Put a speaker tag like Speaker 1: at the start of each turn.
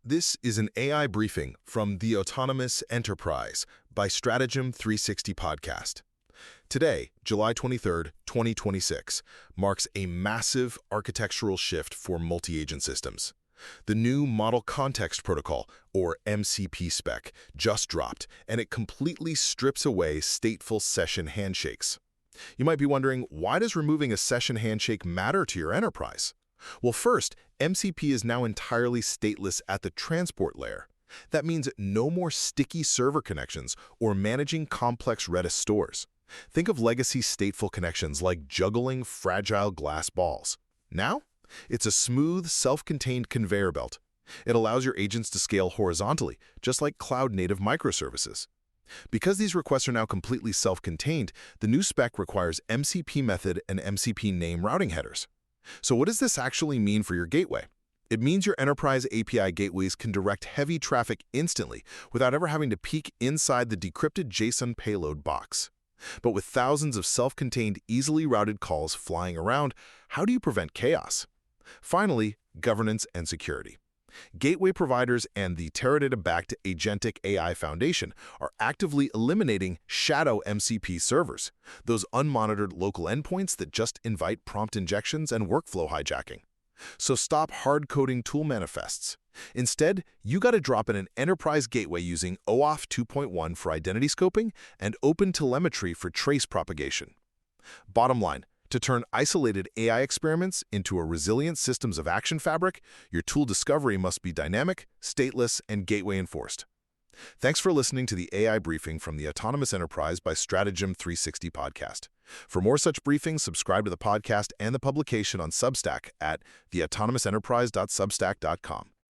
Speaker 1: This is an AI briefing from The Autonomous Enterprise by Stratagem 360 Podcast. Today, July 23, 2026, marks a massive architectural shift for multi-agent systems. The new Model Context Protocol, or MCP spec, just dropped, and it completely strips away stateful session handshakes. You might be wondering, why does removing a session handshake matter to your enterprise? Well, first, MCP is now entirely stateless at the transport layer. That means no more sticky server connections or managing complex Redis stores. Think of legacy stateful connections like juggling fragile glass balls. Now, it's a smooth, self-contained conveyor belt. It allows your agents to scale horizontally, just like cloud-native microservices. Because these requests are now completely self-contained, the new spec requires MCP method and MCP name routing headers. So what does this actually mean for your gateway? It means your enterprise API gateways can direct heavy traffic instantly without ever having to peek inside the decrypted JSON payload box. But with thousands of self-contained, easily routed calls flying around, how do you prevent chaos? Finally, governance and security. Gateway providers and the Teradata-backed Agentic AI Foundation are actively eliminating shadow MCP servers, those unmonitored local endpoints that just invite prompt injections and workflow hijacking. So stop hard-coding tool manifests. Instead, you got to drop in an enterprise gateway using OAuth 2.1 for identity scoping and OpenTelemetry for trace propagation. Bottom line, to turn isolated AI experiments into a resilient systems of action fabric, your tool discovery must be dynamic, stateless, and gateway enforced. Thanks for listening to the AI briefing from the Autonomous Enterprise by Stratagem 360 Podcast. For more such briefings, subscribe to the podcast and the publication on Substack at theautonousenterprise.substack.com.